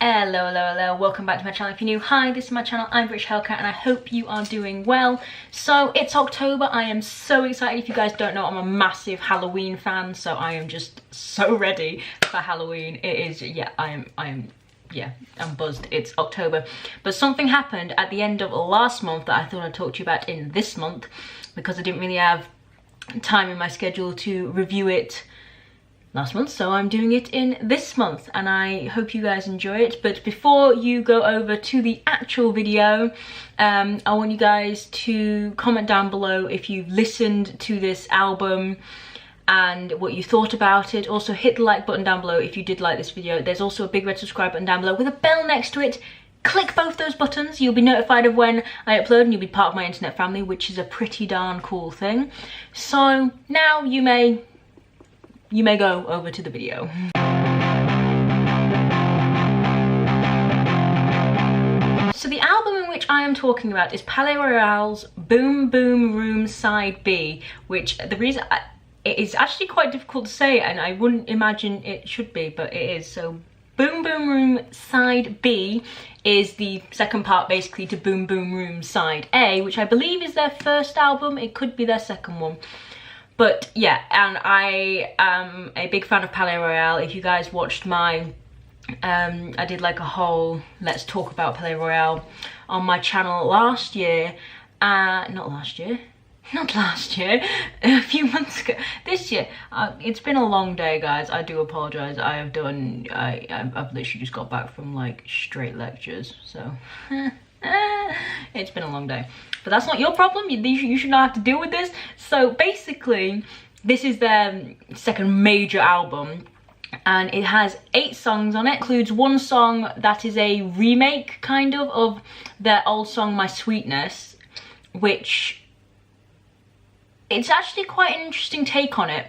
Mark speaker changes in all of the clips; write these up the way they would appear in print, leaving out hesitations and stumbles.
Speaker 1: Hello, welcome back to my channel. If you're new, hi, this is my channel, I'm British Hellcat and I hope you are doing well. So it's October, I am so excited. If you guys don't know, I'm a massive Halloween fan, so I am just so ready for Halloween. It is, yeah, I'm buzzed. It's October. But something happened at the end of last month that I thought I'd talk to you about in this month, because I didn't really have time in my schedule to review it last month, so I'm doing it in this month and I hope you guys enjoy it. But before you go over to the actual video, I want you guys to comment down below if you've listened to this album and what you thought about it. Also hit the like button down below if you did like this video. There's also a big red subscribe button down below with a bell next to it. Click both those buttons, you'll be notified of when I upload and you'll be part of my internet family, which is a pretty darn cool thing. So now you may go over to the video. So the album in which I am talking about is Palais Royale's Boom Boom Room Side B, which the reason it is actually quite difficult to say and I wouldn't imagine it should be, but it is. So Boom Boom Room Side B is the second part basically to Boom Boom Room Side A, which I believe is their first album. It could be their second one. But yeah, and I am a big fan of Palais Royale. If you guys watched my, I did like a whole let's talk about Palais Royale on my channel last year. Not last year, a few months ago. This year. It's been a long day, guys. I do apologise. I've literally just got back from like straight lectures, so it's been a long day. But that's not your problem. You should not have to deal with this. So basically, this is their second major album and it has 8 songs on it. It includes one song that is a remake kind of their old song My Sweetness, which it's actually quite an interesting take on it,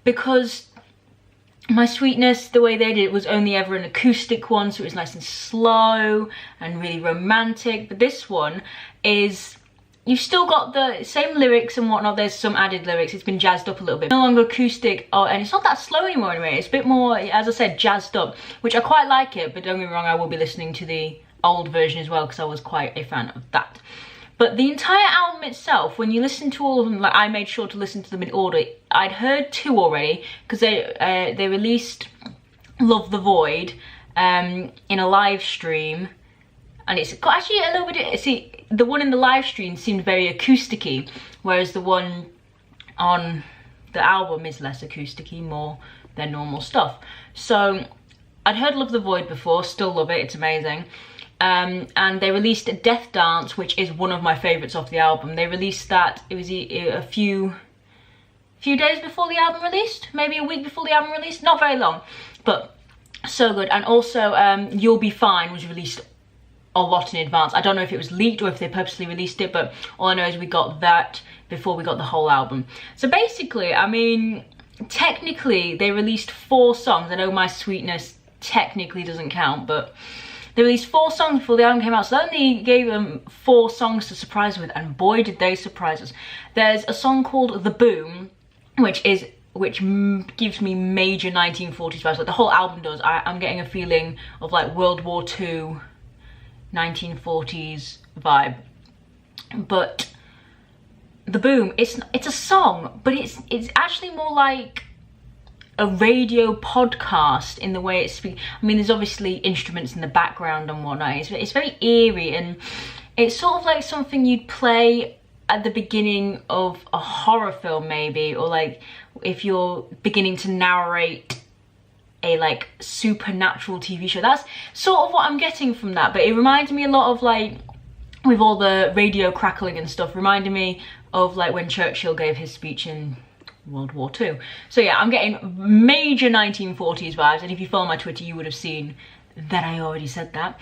Speaker 1: because My Sweetness, the way they did it was only ever an acoustic one, so it was nice and slow and really romantic. But this one is, you've still got the same lyrics and whatnot. There's some added lyrics. It's been jazzed up a little bit. No longer acoustic, and it's not that slow anymore anyway. It's a bit more, as I said, jazzed up, which I quite like it. But don't get me wrong, I will be listening to the old version as well because I was quite a fan of that. But the entire album itself, when you listen to all of them, like I made sure to listen to them in order. I'd heard 2 already because they released Love the Void in a live stream, and it's got actually a little bit. See, the one in the live stream seemed very acousticy, whereas the one on the album is less acousticy, more their normal stuff. So I'd heard Love the Void before, still love it. It's amazing. And they released Death Dance, which is one of my favourites off the album. They released that, it was a few days before the album released, maybe a week before the album released, not very long, but so good. And also You'll Be Fine was released a lot in advance. I don't know if it was leaked or if they purposely released it, but all I know is we got that before we got the whole album. So basically, I mean, technically they released 4 songs. I know My Sweetness technically doesn't count, but they released 4 songs before the album came out, so they only gave them 4 songs to surprise with, and boy did they surprise us. There's a song called The Boom, which gives me major 1940s vibes, like the whole album does. I'm getting a feeling of like World War II, 1940s vibe. But The Boom, it's a song, but it's actually more like a radio podcast in the way it's speaking. I mean, there's obviously instruments in the background and whatnot. It's very eerie, and it's sort of like something you'd play at the beginning of a horror film maybe, or like if you're beginning to narrate a like supernatural TV show. That's sort of what I'm getting from that. But it reminds me a lot of, like, with all the radio crackling and stuff, reminded me of like when Churchill gave his speech in World War II. So yeah, I'm getting major 1940s vibes, and if you follow my Twitter you would have seen that I already said that.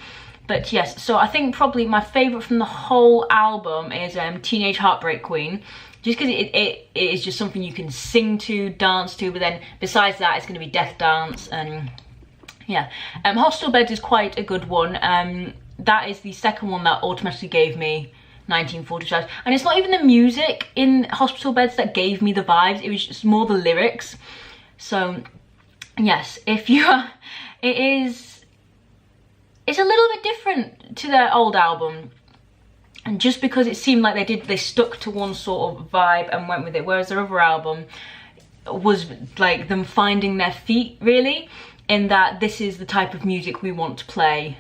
Speaker 1: But yes, so I think probably my favourite from the whole album is Teenage Heartbreak Queen, just because it is just something you can sing to, dance to. But then besides that, it's going to be Death Dance, and yeah. Hostel Beds is quite a good one. That is the second one that automatically gave me 1940s vibes, and it's not even the music in Hospital Beds that gave me the vibes, it was just more the lyrics. So yes, if you are, it is it's a little bit different to their old album. And just because it seemed like they stuck to one sort of vibe and went with it, whereas their other album was like them finding their feet, really, in that this is the type of music we want to play,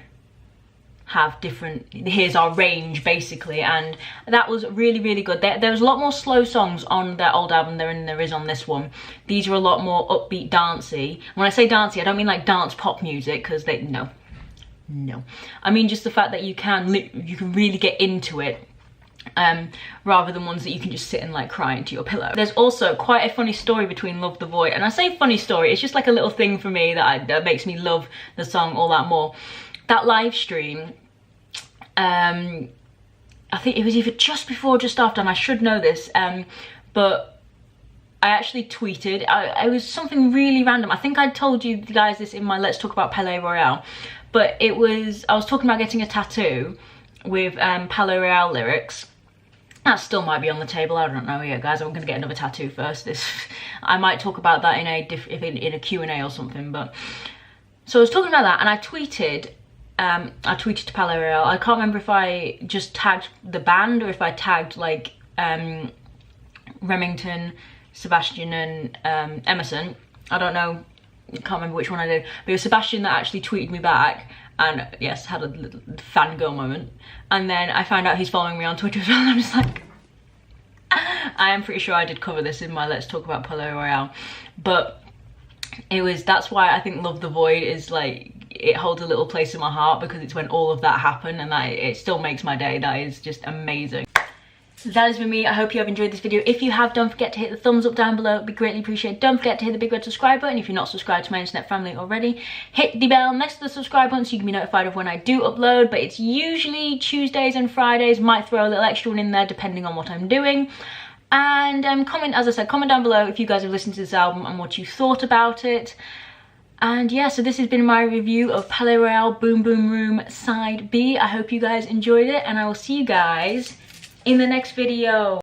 Speaker 1: have different, here's our range basically. And that was really, really good. There was a lot more slow songs on their old album than there is on this one. These are a lot more upbeat, dancey. When I say dancey, I don't mean like dance pop music, because no, I mean just the fact that you can really get into it, rather than ones that you can just sit and like cry into your pillow. There's also quite a funny story between Love the Void, and I say funny story, it's just like a little thing for me that makes me love the song all that more. That live stream, I think it was either just before or just after, and I should know this, but I actually tweeted, it was something really random. I think I told you guys this in my Let's Talk About Palais Royale, but I was talking about getting a tattoo with Palais Royale lyrics. That still might be on the table, I don't know yet, guys. I'm gonna get another tattoo first. I might talk about that in a Q&A or something, but... So I was talking about that, and I tweeted to Palais Royale. I can't remember if I just tagged the band or if I tagged like Remington, Sebastian and Emerson. I don't know, I can't remember which one I did, but it was Sebastian that actually tweeted me back, and yes, had a little fangirl moment. And then I found out he's following me on Twitter as well, and I'm just like, I am pretty sure I did cover this in my Let's Talk About Palais Royale, but that's why I think Love the Void is like, it holds a little place in my heart, because it's when all of that happened, and it still makes my day. That is just amazing. That is for me. I hope you have enjoyed this video. If you have, don't forget to hit the thumbs up down below. It'd be greatly appreciated. Don't forget to hit the big red subscribe button if you're not subscribed to my internet family already. Hit the bell next to the subscribe button so you can be notified of when I do upload, but it's usually Tuesdays and Fridays. Might throw a little extra one in there depending on what I'm doing. And comment, as I said, comment down below if you guys have listened to this album and what you thought about it. And yeah, so this has been my review of Palais Royale Boom Boom Room Side B. I hope you guys enjoyed it, and I will see you guys in the next video.